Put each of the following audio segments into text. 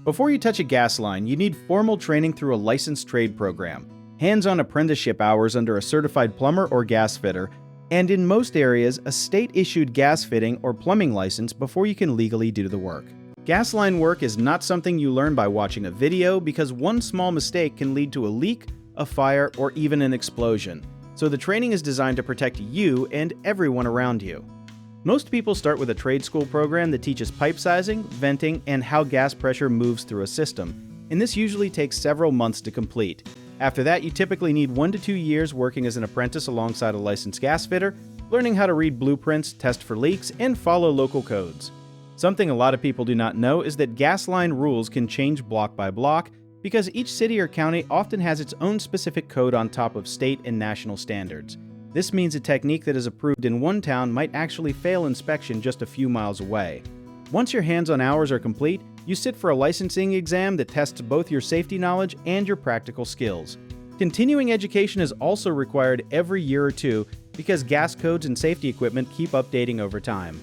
Before you touch a gas line, you need formal training through a licensed trade program, hands-on apprenticeship hours under a certified plumber or gas fitter, and in most areas, a state-issued gas fitting or plumbing license before you can legally do the work. Gas line work is not something you learn by watching a video because one small mistake can lead to a leak, a fire, or even an explosion. So the training is designed to protect you and everyone around you. Most people start with a trade school program that teaches pipe sizing, venting, and how gas pressure moves through a system, and this usually takes several months to complete. After that, you typically need 1 to 2 years working as an apprentice alongside a licensed gas fitter, learning how to read blueprints, test for leaks, and follow local codes. Something a lot of people do not know is that gas line rules can change block by block because each city or county often has its own specific code on top of state and national standards. This means a technique that is approved in one town might actually fail inspection just a few miles away. Once your hands-on hours are complete, you sit for a licensing exam that tests both your safety knowledge and your practical skills. Continuing education is also required every year or two because gas codes and safety equipment keep updating over time.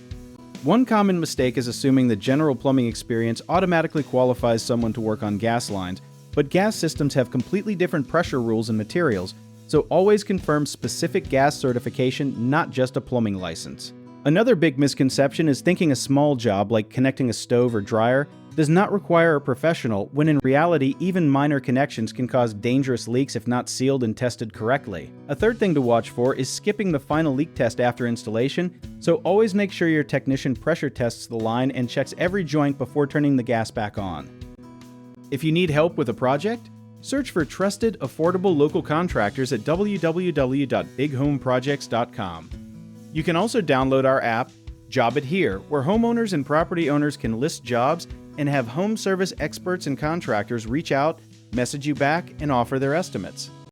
One common mistake is assuming that general plumbing experience automatically qualifies someone to work on gas lines, but gas systems have completely different pressure rules and materials, so always confirm specific gas certification, not just a plumbing license. Another big misconception is thinking a small job like connecting a stove or dryer does not require a professional, when in reality even minor connections can cause dangerous leaks if not sealed and tested correctly. A third thing to watch for is skipping the final leak test after installation, so always make sure your technician pressure tests the line and checks every joint before turning the gas back on. If you need help with a project, search for trusted, affordable local contractors at www.bighomeprojects.com. You can also download our app, Job It Here, where homeowners and property owners can list jobs and have home service experts and contractors reach out, message you back, and offer their estimates.